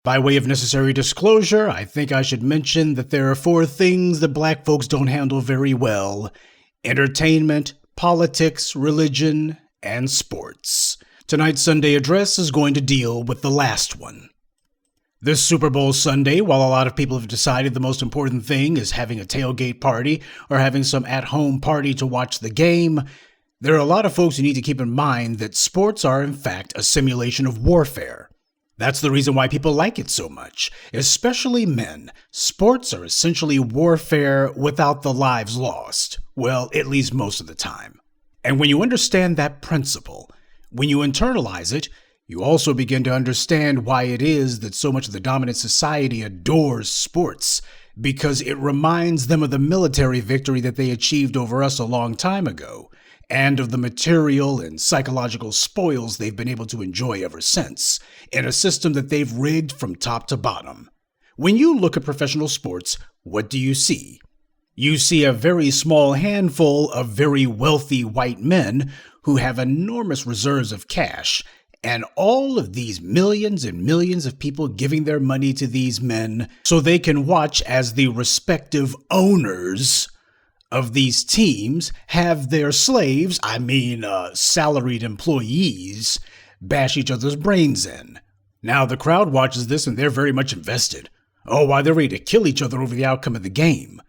By way of necessary disclosure, I think I should mention that there are 4 things that black folks don't handle very well: entertainment, politics, religion, and sports. Tonight's Sunday address is going to deal with the last one. This Super Bowl Sunday, while a lot of people have decided the most important thing is having a tailgate party or having some at-home party to watch the game, there are a lot of folks who need to keep in mind that sports are in fact a simulation of warfare. That's the reason why people like it so much, especially men. Sports are essentially warfare without the lives lost. Well, at least most of the time. And when you understand that principle, when you internalize it, you also begin to understand why it is that so much of the dominant society adores sports, because it reminds them of the military victory that they achieved over us a long time ago, and of the material and psychological spoils they've been able to enjoy ever since, in a system that they've rigged from top to bottom. When you look at professional sports, what do you see? You see a very small handful of very wealthy white men who have enormous reserves of cash, and all of these millions and millions of people giving their money to these men so they can watch as the respective owners of these teams have their slaves, salaried employees, bash each other's brains in. Now the crowd watches this and they're very much invested. Oh, why, they're ready to kill each other over the outcome of the game.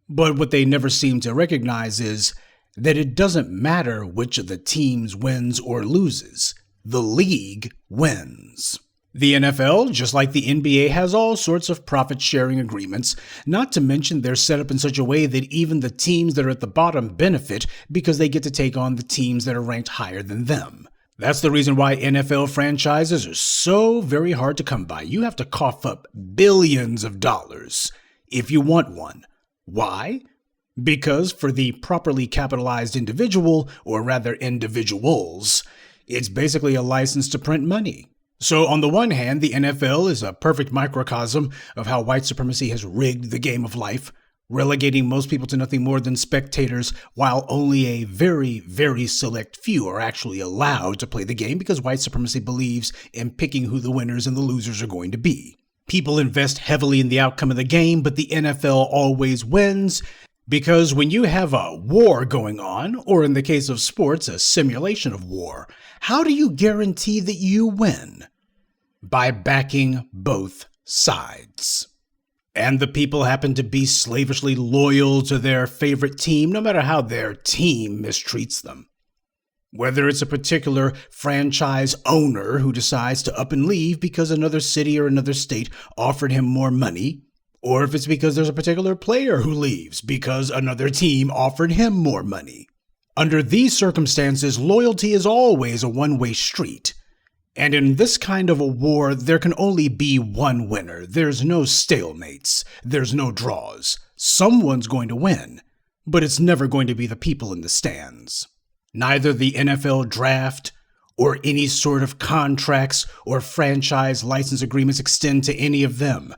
But what they never seem to recognize is that it doesn't matter which of the teams wins or loses. The league wins. The NFL, just like the NBA, has all sorts of profit-sharing agreements, not to mention they're set up in such a way that even the teams that are at the bottom benefit because they get to take on the teams that are ranked higher than them. That's the reason why NFL franchises are so very hard to come by. You have to cough up billions of dollars if you want one. Why? Because for the properly capitalized individual, or rather individuals, it's basically a license to print money. So on the one hand, the NFL is a perfect microcosm of how white supremacy has rigged the game of life, relegating most people to nothing more than spectators, while only a very, very select few are actually allowed to play the game because white supremacy believes in picking who the winners and the losers are going to be. People invest heavily in the outcome of the game, but the NFL always wins because when you have a war going on, or in the case of sports, a simulation of war, how do you guarantee that you win? By backing both sides. And the people happen to be slavishly loyal to their favorite team, no matter how their team mistreats them. Whether it's a particular franchise owner who decides to up and leave because another city or another state offered him more money, or if it's because there's a particular player who leaves because another team offered him more money. Under these circumstances, loyalty is always a one-way street. And in this kind of a war, there can only be one winner. There's no stalemates. There's no draws. Someone's going to win, but it's never going to be the people in the stands. Neither the NFL draft or any sort of contracts or franchise license agreements extend to any of them.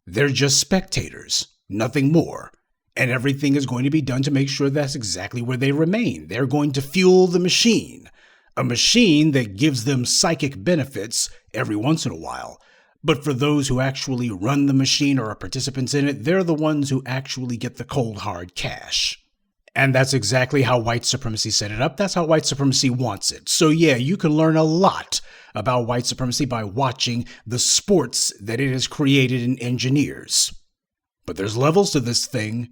They're just spectators, nothing more. And everything is going to be done to make sure that's exactly where they remain. They're going to fuel the machine. A machine that gives them psychic benefits every once in a while. But for those who actually run the machine or are participants in it, they're the ones who actually get the cold hard cash. And that's exactly how white supremacy set it up. That's how white supremacy wants it. So yeah, you can learn a lot about white supremacy by watching the sports that it has created and engineers. But there's levels to this thing.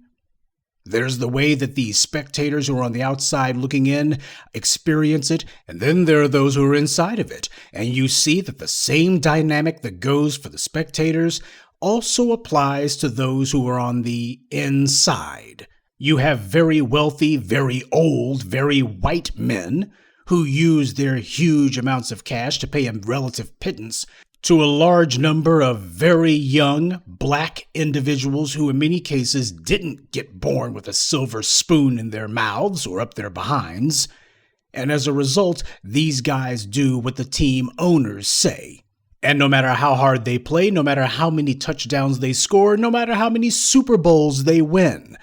There's the way that the spectators who are on the outside looking in experience it, and then there are those who are inside of it. And you see that the same dynamic that goes for the spectators also applies to those who are on the inside. You have very wealthy, very old, very white men who use their huge amounts of cash to pay a relative pittance to a large number of very young black individuals who in many cases didn't get born with a silver spoon in their mouths or up their behinds. And as a result, these guys do what the team owners say. And no matter how hard they play, no matter how many touchdowns they score, no matter how many Super Bowls they win,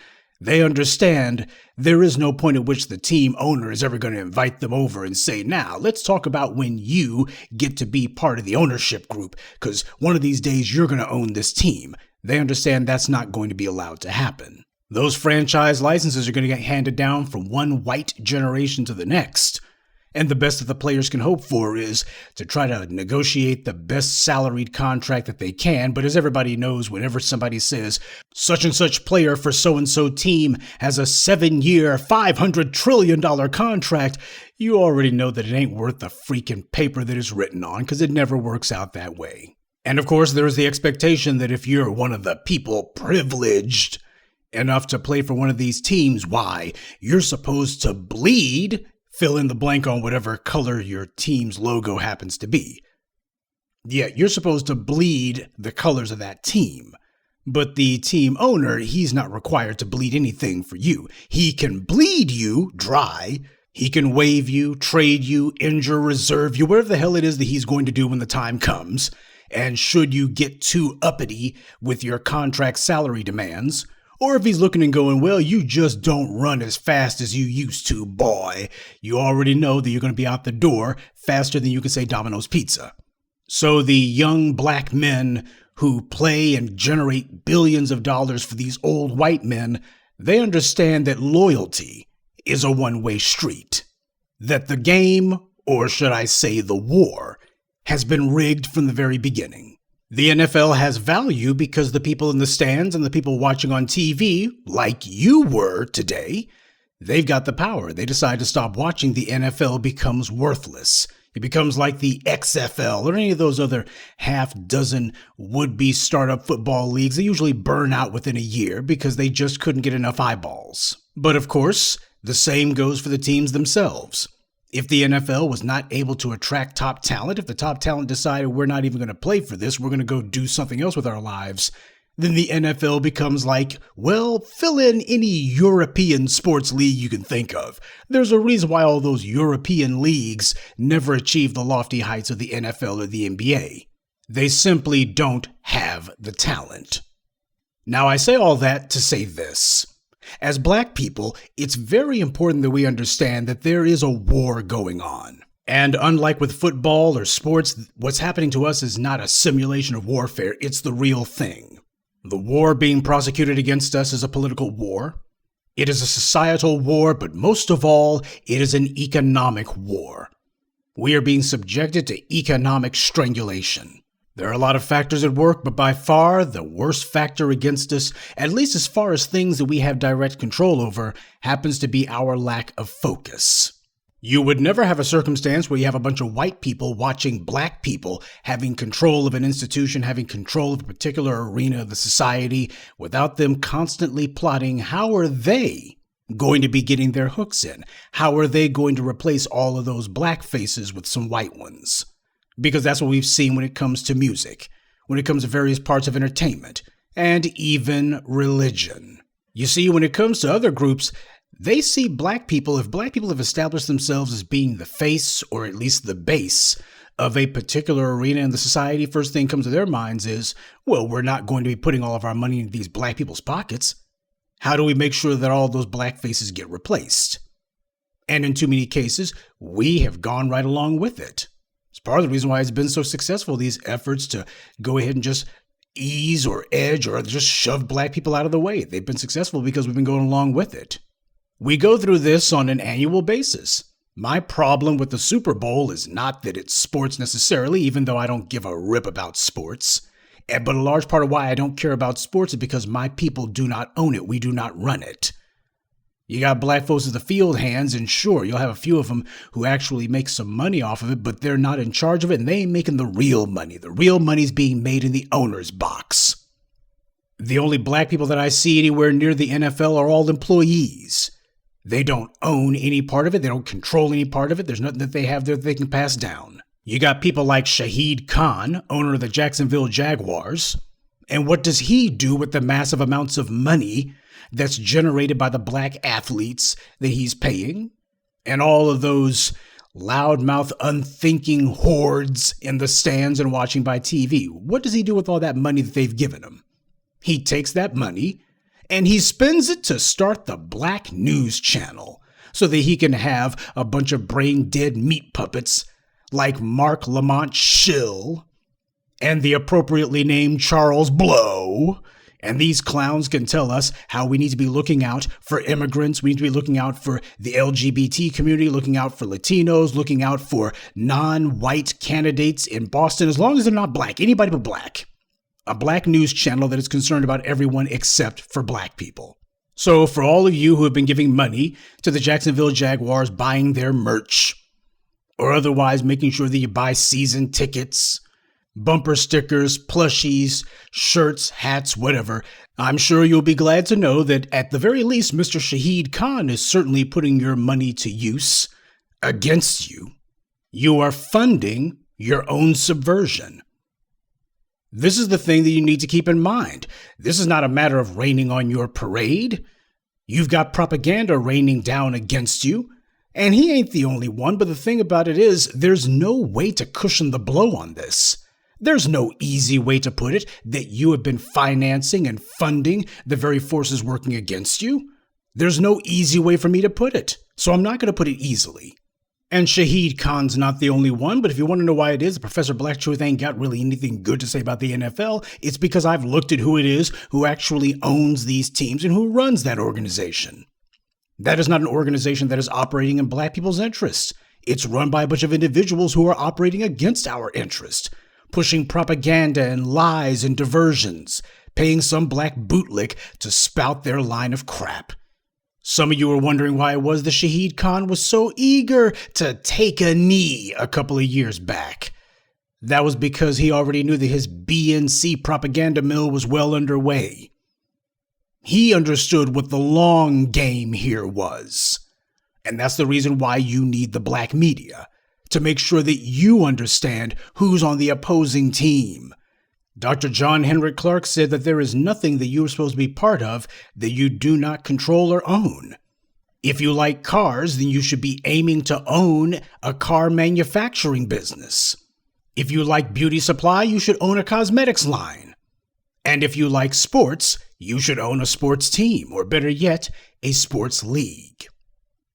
They understand there is no point at which the team owner is ever going to invite them over and say, now, let's talk about when you get to be part of the ownership group, because one of these days you're going to own this team. They understand that's not going to be allowed to happen. Those franchise licenses are going to get handed down from one white generation to the next. And the best that the players can hope for is to try to negotiate the best salaried contract that they can. But as everybody knows, whenever somebody says such and such player for so-and-so team has a 7-year, $500 trillion contract, you already know that it ain't worth the freaking paper that it's written on, because it never works out that way. And of course, there is the expectation that if you're one of the people privileged enough to play for one of these teams, why, you're supposed to bleed, fill in the blank on whatever color your team's logo happens to be. Yeah, you're supposed to bleed the colors of that team. But the team owner, he's not required to bleed anything for you. He can bleed you dry. He can waive you, trade you, injure, reserve you, whatever the hell it is that he's going to do when the time comes. And should you get too uppity with your contract salary demands, or if he's looking and going, well, you just don't run as fast as you used to, boy, you already know that you're going to be out the door faster than you can say Domino's Pizza. So the young black men who play and generate billions of dollars for these old white men, they understand that loyalty is a one-way street. That the game, or should I say the war, has been rigged from the very beginning. The NFL has value because the people in the stands and the people watching on TV, like you were today, they've got the power. They decide to stop watching, the NFL becomes worthless. It becomes like the XFL or any of those other half-dozen would-be startup football leagues. They usually burn out within a year because they just couldn't get enough eyeballs. But of course, the same goes for the teams themselves. If the NFL was not able to attract top talent, if the top talent decided we're not even going to play for this, we're going to go do something else with our lives, then the NFL becomes like, well, fill in any European sports league you can think of. There's a reason why all those European leagues never achieve the lofty heights of the NFL or the NBA. They simply don't have the talent. Now, I say all that to say this. As black people, it's very important that we understand that there is a war going on. And unlike with football or sports, what's happening to us is not a simulation of warfare, it's the real thing. The war being prosecuted against us is a political war. It is a societal war, but most of all, it is an economic war. We are being subjected to economic strangulation. There are a lot of factors at work, but by far the worst factor against us, at least as far as things that we have direct control over, happens to be our lack of focus. You would never have a circumstance where you have a bunch of white people watching black people having control of an institution, having control of a particular arena of the society, without them constantly plotting how are they going to be getting their hooks in? How are they going to replace all of those black faces with some white ones? Because that's what we've seen when it comes to music, when it comes to various parts of entertainment, and even religion. You see, when it comes to other groups, they see black people, if black people have established themselves as being the face, or at least the base, of a particular arena in the society, first thing comes to their minds is, well, we're not going to be putting all of our money into these black people's pockets. How do we make sure that all those black faces get replaced? And in too many cases, we have gone right along with it. It's part of the reason why it's been so successful, these efforts to go ahead and just ease or edge or just shove black people out of the way. They've been successful because we've been going along with it. We go through this on an annual basis. My problem with the Super Bowl is not that it's sports necessarily, even though I don't give a rip about sports. But a large part of why I don't care about sports is because my people do not own it. We do not run it. You got black folks as the field hands, and sure, you'll have a few of them who actually make some money off of it, but they're not in charge of it, and they ain't making the real money. The real money's being made in the owner's box. The only black people that I see anywhere near the NFL are all employees. They don't own any part of it. They don't control any part of it. There's nothing that they have there that they can pass down. You got people like Shahid Khan, owner of the Jacksonville Jaguars, and what does he do with the massive amounts of money that's generated by the black athletes that he's paying, and all of those loudmouth, unthinking hordes in the stands and watching by TV? What does he do with all that money that they've given him? He takes that money And he spends it to start the Black News Channel so that he can have a bunch of brain-dead meat puppets like Mark Lamont Schill and the appropriately named Charles Blow. And these clowns can tell us how we need to be looking out for immigrants. We need to be looking out for the LGBT community, looking out for Latinos, looking out for non-white candidates in Boston, as long as they're not black, anybody but black. A Black News Channel that is concerned about everyone except for black people. So for all of you who have been giving money to the Jacksonville Jaguars, buying their merch, or otherwise making sure that you buy season tickets, bumper stickers, plushies, shirts, hats, whatever, I'm sure you'll be glad to know that at the very least, Mr. Shahid Khan is certainly putting your money to use against you. You are funding your own subversion. This is the thing that you need to keep in mind. This is not a matter of raining on your parade. You've got propaganda raining down against you, and he ain't the only one, but the thing about it is, there's no way to cushion the blow on this. There's no easy way to put it that you have been financing and funding the very forces working against you. There's no easy way for me to put it, so I'm not going to put it easily. And Shahid Khan's not the only one, but if you want to know why it is, Professor Black Truth ain't got really anything good to say about the NFL, it's because I've looked at who it is who actually owns these teams and who runs that organization. That is not an organization that is operating in black people's interests. It's run by a bunch of individuals who are operating against our interests, pushing propaganda and lies and diversions, paying some black bootlick to spout their line of crap. Some of you are wondering why it was that Shahid Khan was so eager to take a knee a couple of years back. That was because he already knew that his BNC propaganda mill was well underway. He understood what the long game here was. And that's the reason why you need the black media, to make sure that you understand who's on the opposing team. Dr. John Henrik Clarke said that there is nothing that you are supposed to be part of that you do not control or own. If you like cars, then you should be aiming to own a car manufacturing business. If you like beauty supply, you should own a cosmetics line. And if you like sports, you should own a sports team, or better yet, a sports league.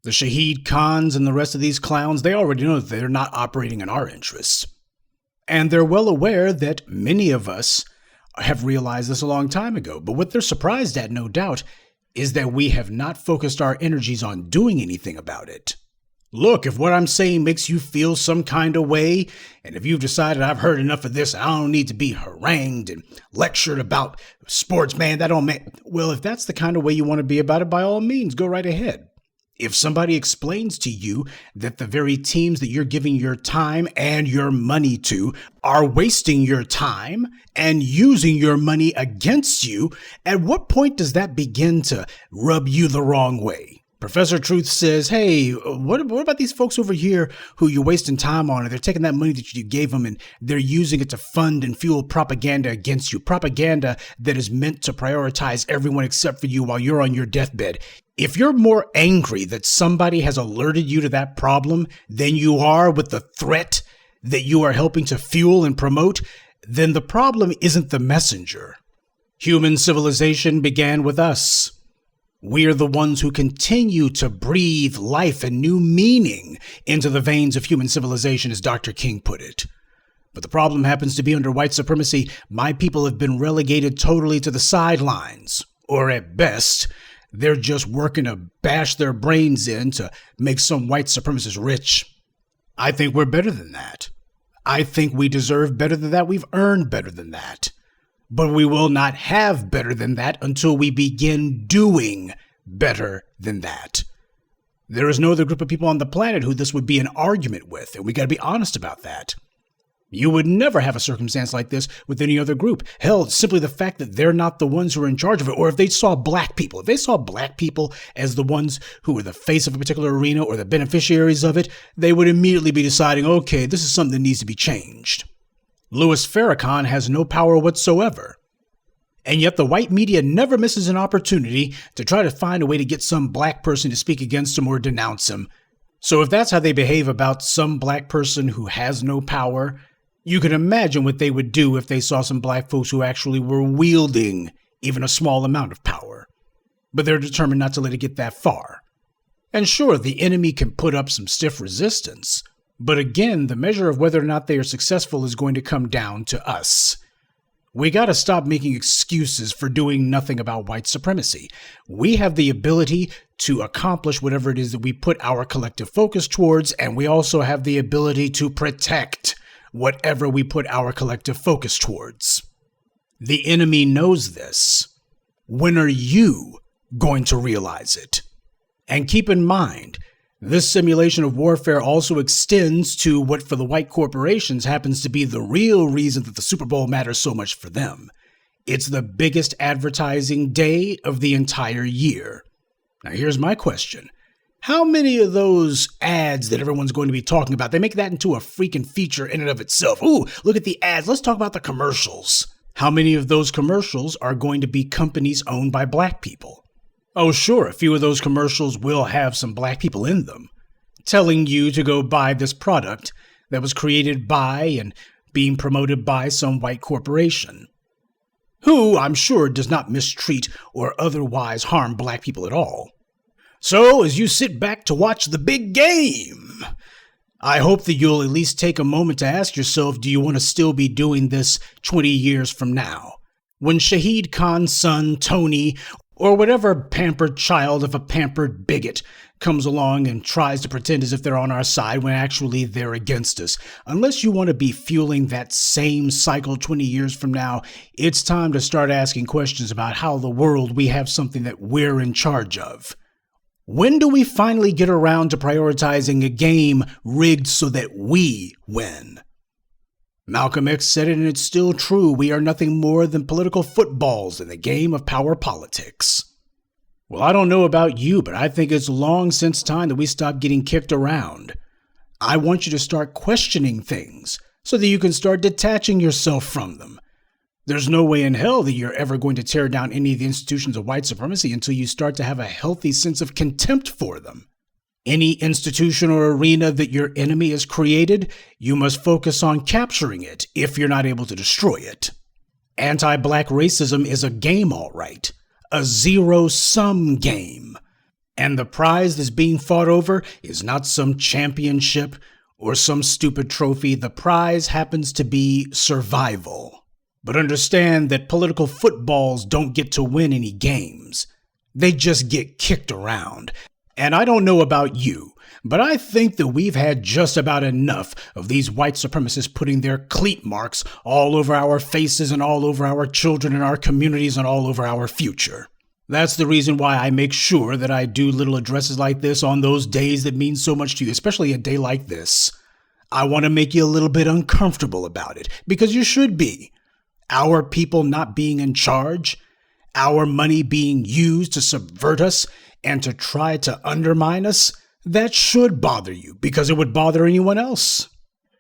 The Shahid Khans and the rest of these clowns, they already know that they're not operating in our interests. And they're well aware that many of us have realized this a long time ago. But what they're surprised at, no doubt, is that we have not focused our energies on doing anything about it. Look, if what I'm saying makes you feel some kind of way, and if you've decided I've heard enough of this, I don't need to be harangued and lectured about sports, man, that don't make... Well, if that's the kind of way you want to be about it, by all means, go right ahead. If somebody explains to you that the very teams that you're giving your time and your money to are wasting your time and using your money against you, at what point does that begin to rub you the wrong way? Professor Truth says, hey, what about these folks over here who you're wasting time on? And they're taking that money that you gave them and they're using it to fund and fuel propaganda against you. Propaganda that is meant to prioritize everyone except for you while you're on your deathbed. If you're more angry that somebody has alerted you to that problem than you are with the threat that you are helping to fuel and promote, then the problem isn't the messenger. Human civilization began with us. We are the ones who continue to breathe life and new meaning into the veins of human civilization, as Dr. King put it. But the problem happens to be under white supremacy, my people have been relegated totally to the sidelines, or at best, they're just working to bash their brains in to make some white supremacist rich. I think we're better than that. I think we deserve better than that. We've earned better than that. But we will not have better than that until we begin doing better than that. There is no other group of people on the planet who this would be an argument with, and we got to be honest about that. You would never have a circumstance like this with any other group. Hell, simply the fact that they're not the ones who are in charge of it, or if they saw black people as the ones who were the face of a particular arena or the beneficiaries of it, they would immediately be deciding, okay, this is something that needs to be changed. Louis Farrakhan has no power whatsoever. And yet the white media never misses an opportunity to try to find a way to get some black person to speak against him or denounce him. So if that's how they behave about some black person who has no power, you can imagine what they would do if they saw some black folks who actually were wielding even a small amount of power. but they're determined not to let it get that far. And sure, the enemy can put up some stiff resistance, but again, the measure of whether or not they are successful is going to come down to us. We gotta stop making excuses for doing nothing about white supremacy. We have the ability to accomplish whatever it is that we put our collective focus towards, and we also have the ability to protect whatever we put our collective focus towards. The enemy knows this. When are you going to realize it? And keep in mind, this simulation of warfare also extends to what for the white corporations happens to be the real reason that the Super Bowl matters so much for them. It's the biggest advertising day of the entire year. Now here's my question. How many of those ads that everyone's going to be talking about, they make that into a freaking feature in and of itself? Ooh, look at the ads. Let's talk about the commercials. How many of those commercials are going to be companies owned by black people? Oh, sure, a few of those commercials will have some black people in them, telling you to go buy this product that was created by and being promoted by some white corporation, who, I'm sure, does not mistreat or otherwise harm black people at all. So, as you sit back to watch the big game, I hope that you'll at least take a moment to ask yourself, do you want to still be doing this 20 years from now? When Shahid Khan's son, Tony, or whatever pampered child of a pampered bigot comes along and tries to pretend as if they're on our side when actually they're against us. Unless you want to be fueling that same cycle 20 years from now, it's time to start asking questions about how the world we have something that we're in charge of. When do we finally get around to prioritizing a game rigged so that we win? Malcolm X said it, and it's still true. We are nothing more than political footballs in the game of power politics. Well, I don't know about you, but I think it's long since time that we stop getting kicked around. I want you to start questioning things so that you can start detaching yourself from them. There's no way in hell that you're ever going to tear down any of the institutions of white supremacy until you start to have a healthy sense of contempt for them. Any institution or arena that your enemy has created, you must focus on capturing it if you're not able to destroy it. Anti-black racism is a game, all right. A zero-sum game. And the prize that's being fought over is not some championship or some stupid trophy. The prize happens to be survival. But understand that political footballs don't get to win any games. They just get kicked around. And I don't know about you, but I think that we've had just about enough of these white supremacists putting their cleat marks all over our faces and all over our children and our communities and all over our future. That's the reason why I make sure that I do little addresses like this on those days that mean so much to you, especially a day like this. I want to make you a little bit uncomfortable about it, because you should be. Our people not being in charge, our money being used to subvert us and to try to undermine us, that should bother you because it would bother anyone else.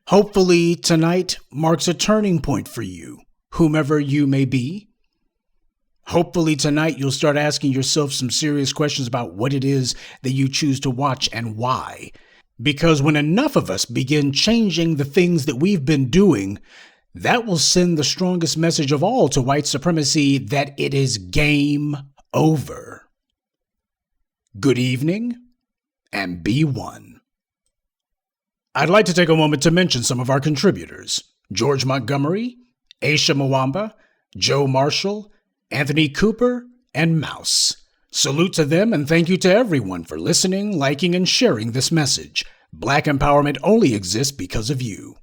Hopefully tonight marks a turning point for you, whomever you may be. Hopefully tonight you'll start asking yourself some serious questions about what it is that you choose to watch and why. Because when enough of us begin changing the things that we've been doing, that will send the strongest message of all to white supremacy that it is game over. Good evening, and be one. I'd like to take a moment to mention some of our contributors: George Montgomery, Aisha Mwamba, Joe Marshall, Anthony Cooper, and Mouse. Salute to them, and thank you to everyone for listening, liking, and sharing this message. Black empowerment only exists because of you.